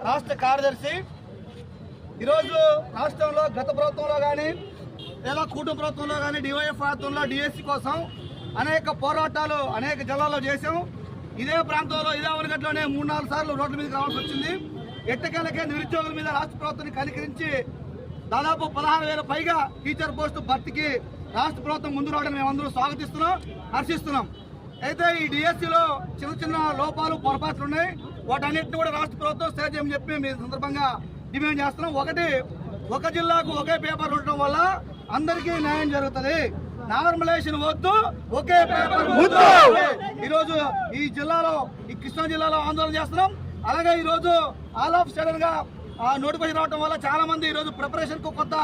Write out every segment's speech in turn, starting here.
రాష్ట్ర కార్యదర్శి. ఈరోజు రాష్ట్రంలో గత ప్రభుత్వంలో కానీ లేదా కూటమి ప్రభుత్వంలో కానీ డివైఎఫ్ ప్రాంతంలో డిఎస్సి కోసం అనేక పోరాటాలు అనేక జిల్లాల్లో చేశాం. ఇదే ప్రాంతంలో ఇదే అవనగడ్డలోనే 3-4 సార్లు రోడ్ల మీదకి రావాల్సి వచ్చింది. ఎట్టకేలకే నిరుద్యోగుల మీద రాష్ట్ర ప్రభుత్వాన్ని కనికరించి దాదాపు 16,000 పైగా టీచర్ పోస్టు భర్తీకి రాష్ట్ర ప్రభుత్వం ముందు రావడం మేమందరూ స్వాగతిస్తున్నాం, హర్షిస్తున్నాం. అయితే ఈ డిఎస్సిలో చిన్న చిన్న లోపాలు పొరపాట్లు ఉన్నాయి. వాటన్నిటిని కూడా రాష్ట్ర ప్రభుత్వం సరి చేయమని చెప్పి మీ సందర్భంగా డిమాండ్ చేస్తున్నాం. ఒకటి, ఒక జిల్లాకు ఒకే పేపర్ ఉండటం వల్ల అందరికీ న్యాయం జరుగుతుంది. నార్మలైజేషన్ వద్దు, ఒకే పేపర్ వద్దు. ఈరోజు ఈ జిల్లాలో ఈ కృష్ణా జిల్లాలో ఆందోళన చేస్తున్నాం. అలాగే ఈరోజు ఆల్ ఆఫ్ సడన్ గా నోటిఫికేషన్ రావడం వల్ల చాలా మంది ఈరోజు ప్రిపరేషన్ కు కొంత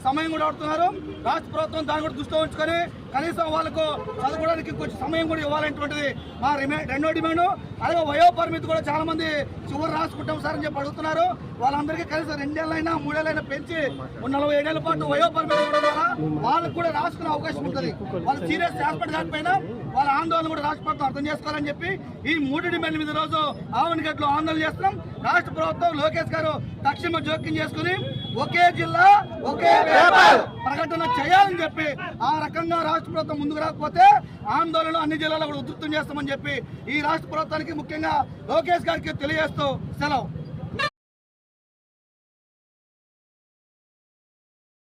సమయం కూడా పడుతున్నారు. రాష్ట్ర ప్రభుత్వం దాన్ని కూడా దృష్టిలో ఉంచుకొని కనీసం వాళ్ళకు చదువుకోవడానికి కొంచెం సమయం కూడా ఇవ్వాలనేటువంటిది మా రెండో డిమాండ్. అలాగే వయో పరిమితి కూడా చాలా మంది చివరి రాసుకుంటాం సార్ అని చెప్పి అడుగుతున్నారు. వాళ్ళందరికీ కనీసం 2 ఏళ్ళైనా 3 ఏళ్ళైనా పెంచి 47 ఏళ్ల పాటు వయో పరిమితి ఇవ్వడం ద్వారా వాళ్ళకు కూడా రాసుకునే అవకాశం ఉంటుంది. వాళ్ళు సీరియస్ హాస్పిటల్ కాకపోయినా వాళ్ళ ఆందోళన కూడా రాష్ట్ర ప్రభుత్వం అర్థం చేసుకోవాలని చెప్పి ఈ 3 డిమాండ్ల మీద రోజు ఆవనగడ్డలో ఆందోళన చేస్తున్నాం. రాష్ట్ర ప్రభుత్వం లోకేష్ గారు తక్షణ జోక్యం చేసుకుని ఒకే జిల్లా ఒకే ప్రకటన చేయాలని చెప్పి ఆ రకంగా రాష్ట్ర ప్రభుత్వం ముందుకు రాకపోతే ఆందోళన అన్ని జిల్లాలో కూడా ఉధృతం చేస్తామని చెప్పి ఈ రాష్ట్ర ప్రభుత్వానికి ముఖ్యంగా లోకేష్ గారికి తెలియజేస్తూ సెలవు.